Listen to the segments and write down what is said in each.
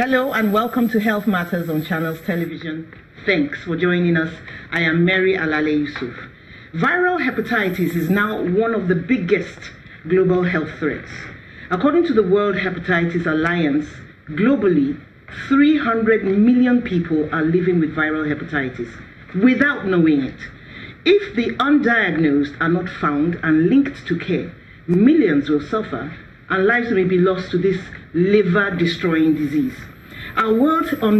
Hello and welcome to Health Matters on Channels Television. Thanks for joining us. I am Mary Alale Yusuf. Viral hepatitis is now one of the biggest global health threats. According to the World Hepatitis Alliance, globally, 300 million people are living with viral hepatitis without knowing it. If the undiagnosed are not found and linked to care, millions will suffer and lives may be lost to this liver-destroying disease. On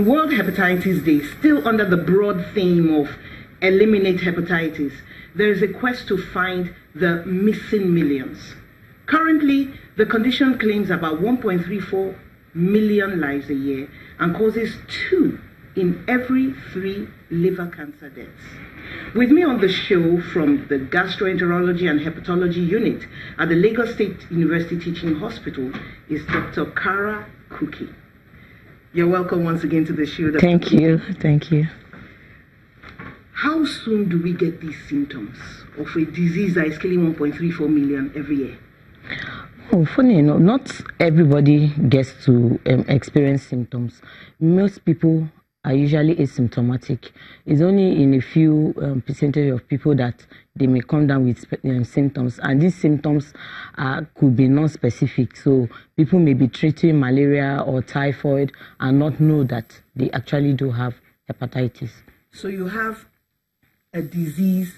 World Hepatitis Day, still under the broad theme of Eliminate Hepatitis, there is a quest to find the missing millions. Currently, the condition claims about 1.34 million lives a year and causes 2 in every 3 liver cancer deaths. With me on the show from the Gastroenterology and Hepatology Unit at the Lagos State University Teaching Hospital is Dr. Kara Kuki. You're welcome once again to the show. Thank you. Thank you. How soon do we get these symptoms of a disease that is killing 1.34 million every year? Oh, funny enough, not everybody gets to experience symptoms. Most people are usually asymptomatic. It's only in a few percentage of people that they may come down with symptoms, and these symptoms could be non-specific. So people may be treating malaria or typhoid and not know that they actually do have hepatitis. So you have a disease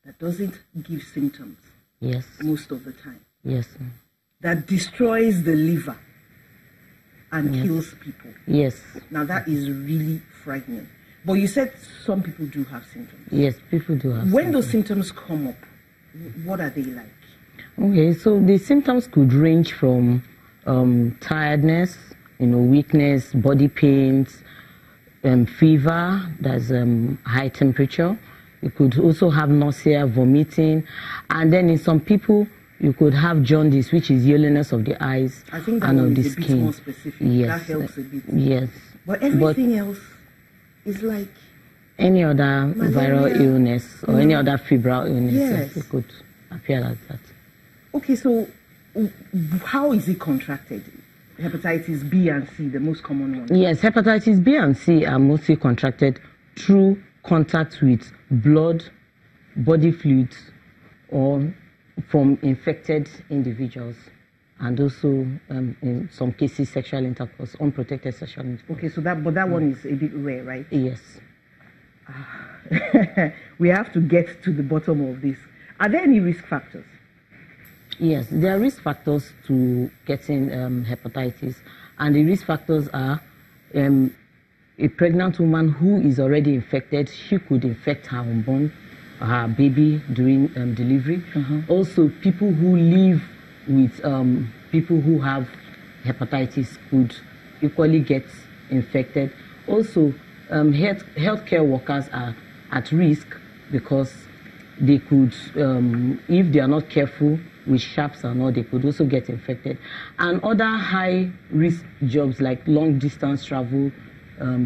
that doesn't give symptoms. Yes. Most of the time. Yes. That destroys the liver and kills people. Yes. Now that is really frightening. But you said some people do have symptoms. Yes, people do have When those symptoms come up, what are they like? Okay, so the symptoms could range from tiredness, weakness, body pains, fever, that's high temperature. You could also have nausea, vomiting, and then in some people, you could have jaundice, which is yellowness of the eyes and of the skin. Bit more specific. Yes. That helps a bit. Yes. But everything else is like any other malaria, viral illness or any other febrile illness. Yes. It could appear like that. Okay, so how is it contracted? Hepatitis B and C, the most common ones? Yes, hepatitis B and C are mostly contracted through contact with blood, body fluids, or from infected individuals, and also in some cases sexual intercourse, unprotected sexual intercourse. Okay, so that one is a bit rare, right? Yes. We have to get to the bottom of this. Are there any risk factors? Yes, there are risk factors to getting hepatitis, and the risk factors are a pregnant woman who is already infected. She could infect her unborn, her baby during delivery. Also, people who live with people who have hepatitis could equally get infected. Also, healthcare workers are at risk because they could, if they are not careful with sharps and all, they could also get infected. And other high-risk jobs like long-distance travel,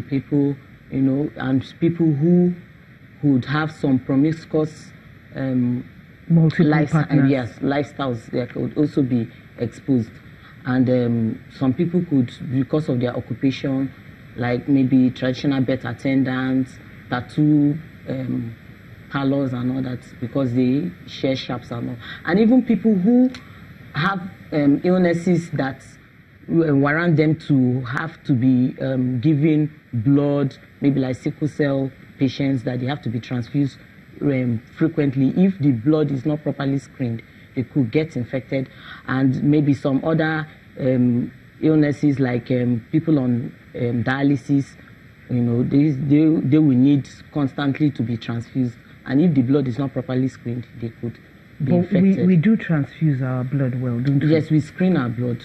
people, and people who would have some promiscuous lifestyles that could also be exposed. And some people could, because of their occupation, like maybe traditional birth attendants, tattoo parlors and all that, because they share shops and all. And even people who have illnesses that warrant them to have to be giving blood, maybe like sickle cell patients that they have to be transfused frequently. If the blood is not properly screened, they could get infected. And maybe some other illnesses like people on dialysis, they will need constantly to be transfused. And if the blood is not properly screened, they could be infected. We do transfuse our blood well, don't we? Yes, we screen our blood.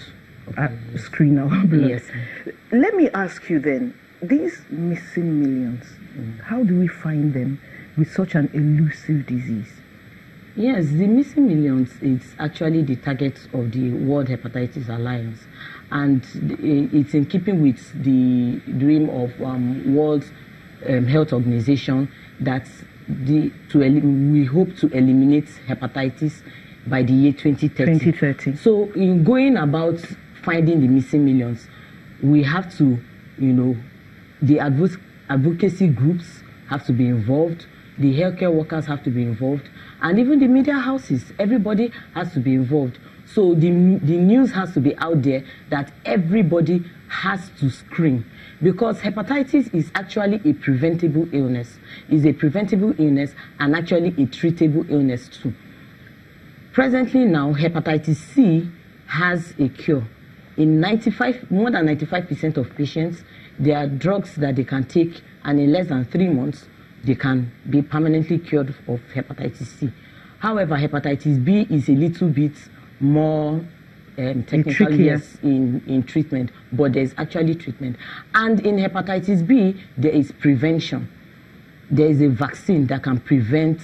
Screen our blood. Yes. Let me ask you then, these missing millions, how do we find them with such an elusive disease? Yes, the missing millions is actually the target of the World Hepatitis Alliance, and it's in keeping with the dream of World Health Organization that we hope to eliminate hepatitis by the year 2030. So in going about finding the missing millions, we have to the advocacy groups have to be involved, the healthcare workers have to be involved, and even the media houses, everybody has to be involved. So the news has to be out there that everybody has to screen, because hepatitis is actually a preventable illness. It's a preventable illness and actually a treatable illness too. Presently now, hepatitis C has a cure. In more than 95% of patients, there are drugs that they can take, and in less than 3 months, they can be permanently cured of hepatitis C. However, hepatitis B is a little bit more technical, yes, in treatment, but there's actually treatment. And in hepatitis B, there is prevention. There is a vaccine that can prevent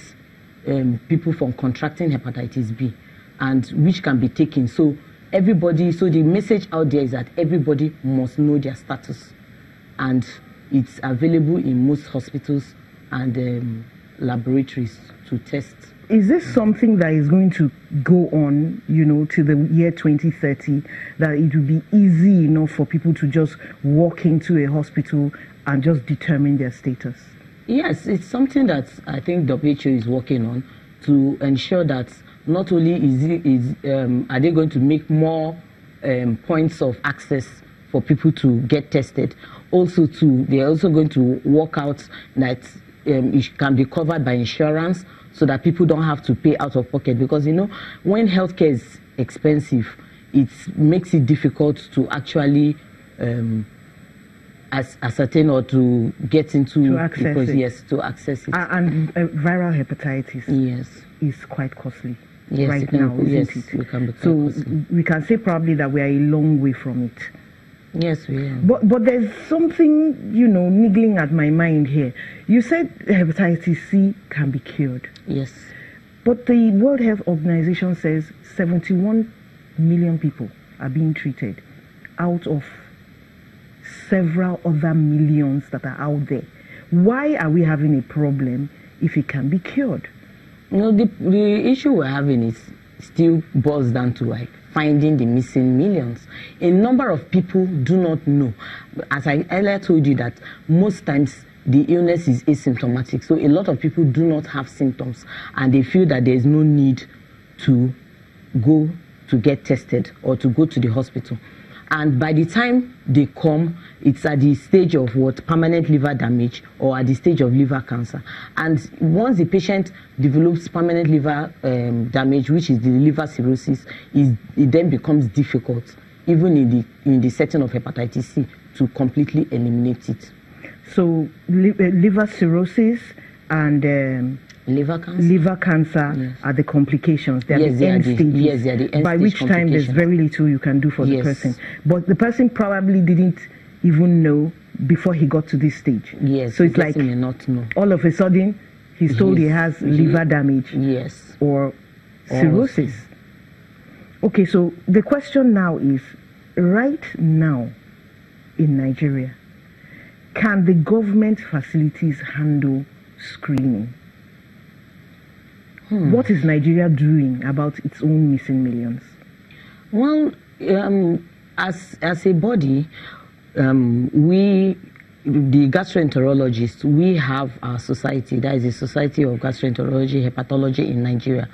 people from contracting hepatitis B, and which can be taken. So the message out there is that everybody must know their status, and it's available in most hospitals and laboratories to test. Is this something that is going to go on, to the year 2030, that it will be easy enough for people to just walk into a hospital and just determine their status? Yes, it's something that I think WHO is working on, to ensure that not only are they going to make more points of access for people to get tested, they're also going to work out that it can be covered by insurance, so that people don't have to pay out of pocket. Because when healthcare is expensive, it makes it difficult to actually ascertain or to get into, to access it. Yes, to access it. And viral hepatitis, yes, is quite costly. Yes, right now, isn't it? We can be so costly. We can say probably that we are a long way from it. Yes, we are. But there's something, niggling at my mind here. You said hepatitis C can be cured. Yes. But the World Health Organization says 71 million people are being treated out of several other millions that are out there. Why are we having a problem if it can be cured? The issue we're having is still boils down to finding the missing millions. A number of people do not know. As I earlier told you, that most times the illness is asymptomatic. So a lot of people do not have symptoms, and they feel that there is no need to go to get tested or to go to the hospital. And by the time they come, it's at the stage of permanent liver damage, or at the stage of liver cancer. And once the patient develops permanent liver damage, which is the liver cirrhosis, it then becomes difficult, even in the setting of hepatitis C, to completely eliminate it. So liver cirrhosis and liver cancer, yes, are the complications. They are the end stages. Yes, they are the end by which time there's very little you can do for the person. But the person probably didn't even know before he got to this stage. Yes. So it's like may not know. All of a sudden he's told he has liver damage. Yes. Or cirrhosis. Okay, so the question now is, right now in Nigeria, can the government facilities handle screening? What is Nigeria doing about its own missing millions? Well, as a body, we, the gastroenterologists, we have our society, that is the Society of Gastroenterology Hepatology in Nigeria,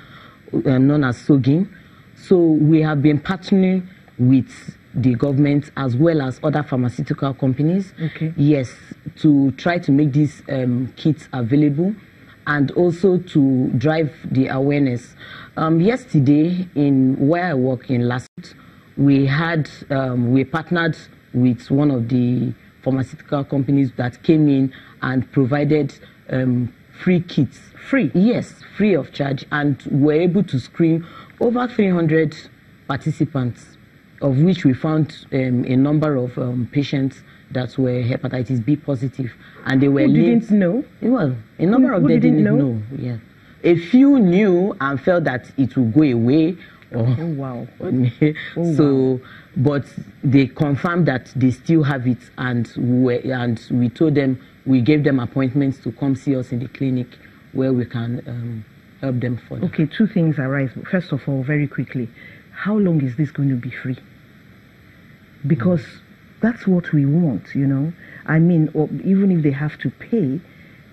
known as SOGIN. So we have been partnering with the government as well as other pharmaceutical companies, yes, to try to make these kits available, and also to drive the awareness. Yesterday, in where I work in Lasut, we partnered with one of the pharmaceutical companies that came in and provided free kits. Free? Yes, free of charge, and were able to screen over 300 participants, of which we found a number of patients that were hepatitis B positive, and they were didn't know. Well, a number of them didn't know. Yeah, a few knew and felt that it would go away. But they confirmed that they still have it, and we told them, we gave them appointments to come see us in the clinic where we can help them further. Okay, two things arise. First of all, very quickly, how long is this going to be free? Because That's what we want, you know. I mean, or even if they have to pay,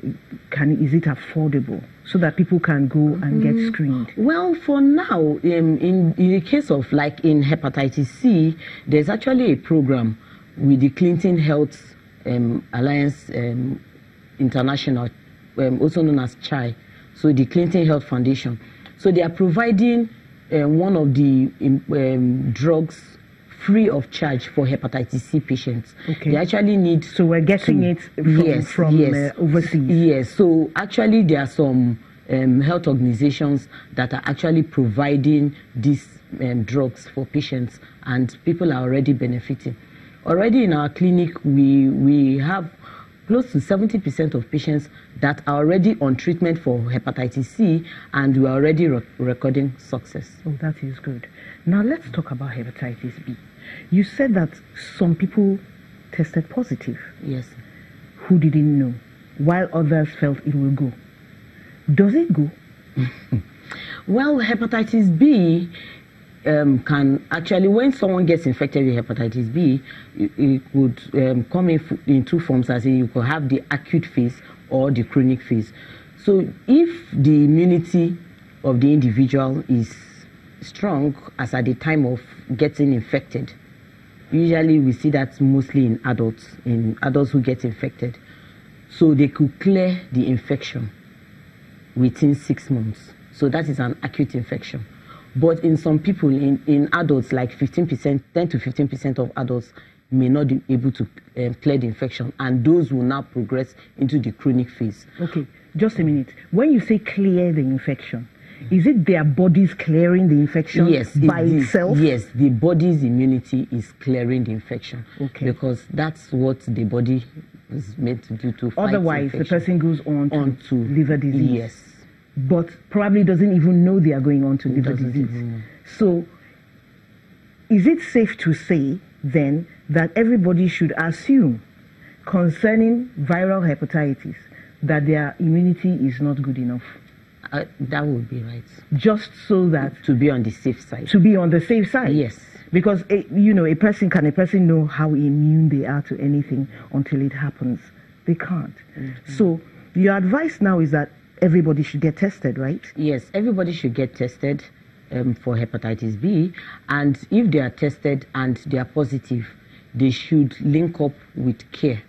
is it affordable so that people can go and get screened? Well, for now, in the case of like in hepatitis C, there's actually a program with the Clinton Health Alliance International, also known as CHI, so the Clinton Health Foundation. So they are providing one of the drugs free of charge for hepatitis C patients. Okay. They actually need... So we're getting it from overseas? Yes. So actually there are some health organizations that are actually providing these drugs for patients, and people are already benefiting. Already in our clinic, we have close to 70% of patients that are already on treatment for hepatitis C, and we are already recording success. Oh, that is good. Now let's talk about hepatitis B. You said that some people tested positive. Yes. Who didn't know, while others felt it will go. Does it go? Well, hepatitis B can actually, when someone gets infected with hepatitis B, it could come in two forms, as in you could have the acute phase or the chronic phase. So if the immunity of the individual is strong as at the time of getting infected, usually we see that mostly in adults who get infected. So they could clear the infection within 6 months. So that is an acute infection. But in some people, in adults, like 15%, 10 to 15% of adults may not be able to clear the infection, and those will now progress into the chronic phase. Okay, just a minute. When you say clear the infection, is it their bodies clearing the infection by itself? Yes, the body's immunity is clearing the infection. Okay. Because that's what the body is meant to do to fight Otherwise, infection. the person goes on to liver disease. Yes. But probably doesn't even know they are going on to liver disease. So, is it safe to say, then, that everybody should assume concerning viral hepatitis that their immunity is not good enough? That would be right. Just so that... To be on the safe side. To be on the safe side? Yes. Because, a person know how immune they are to anything until it happens? They can't. Mm-hmm. So, your advice now is that everybody should get tested, right? Yes, everybody should get tested for hepatitis B, and if they are tested and they are positive, they should link up with care,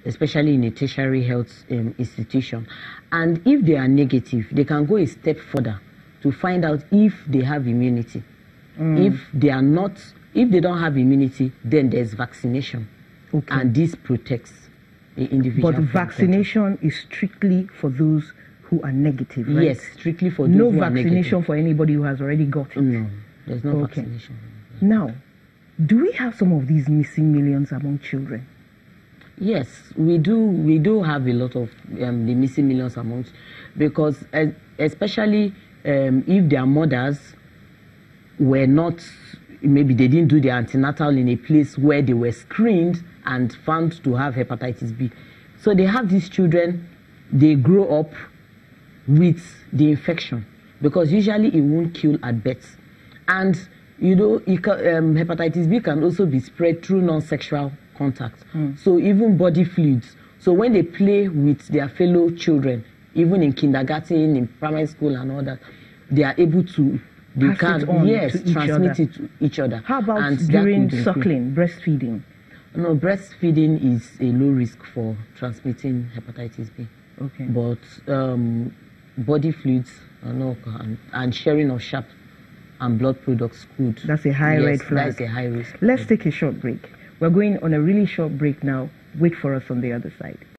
especially in a tertiary health institution. And if they are negative, they can go a step further to find out if they have immunity. If they don't have immunity, then there's vaccination. Okay. And this protects the individual. But vaccination is strictly for those who are negative, right? Yes, strictly for those who are negative. No vaccination for anybody who has already got it? No, there's no vaccination. Now, do we have some of these missing millions among children? Yes, we do. We do have a lot of the missing millions amongst, because especially if their mothers were not, maybe they didn't do their antenatal in a place where they were screened and found to have hepatitis B. So they have these children, they grow up with the infection, because usually it won't kill at birth. And hepatitis B can also be spread through non-sexual contact. So even body fluids. So when they play with their fellow children, even in kindergarten, in primary school and all that, they are able to transmit it to each other. How about during suckling, breastfeeding? No, breastfeeding is a low risk for transmitting hepatitis B. Okay. But body fluids and sharing of sharp and blood products could. That's a high red flag. That's a high risk. Let's take a short break. We're going on a really short break now. Wait for us on the other side.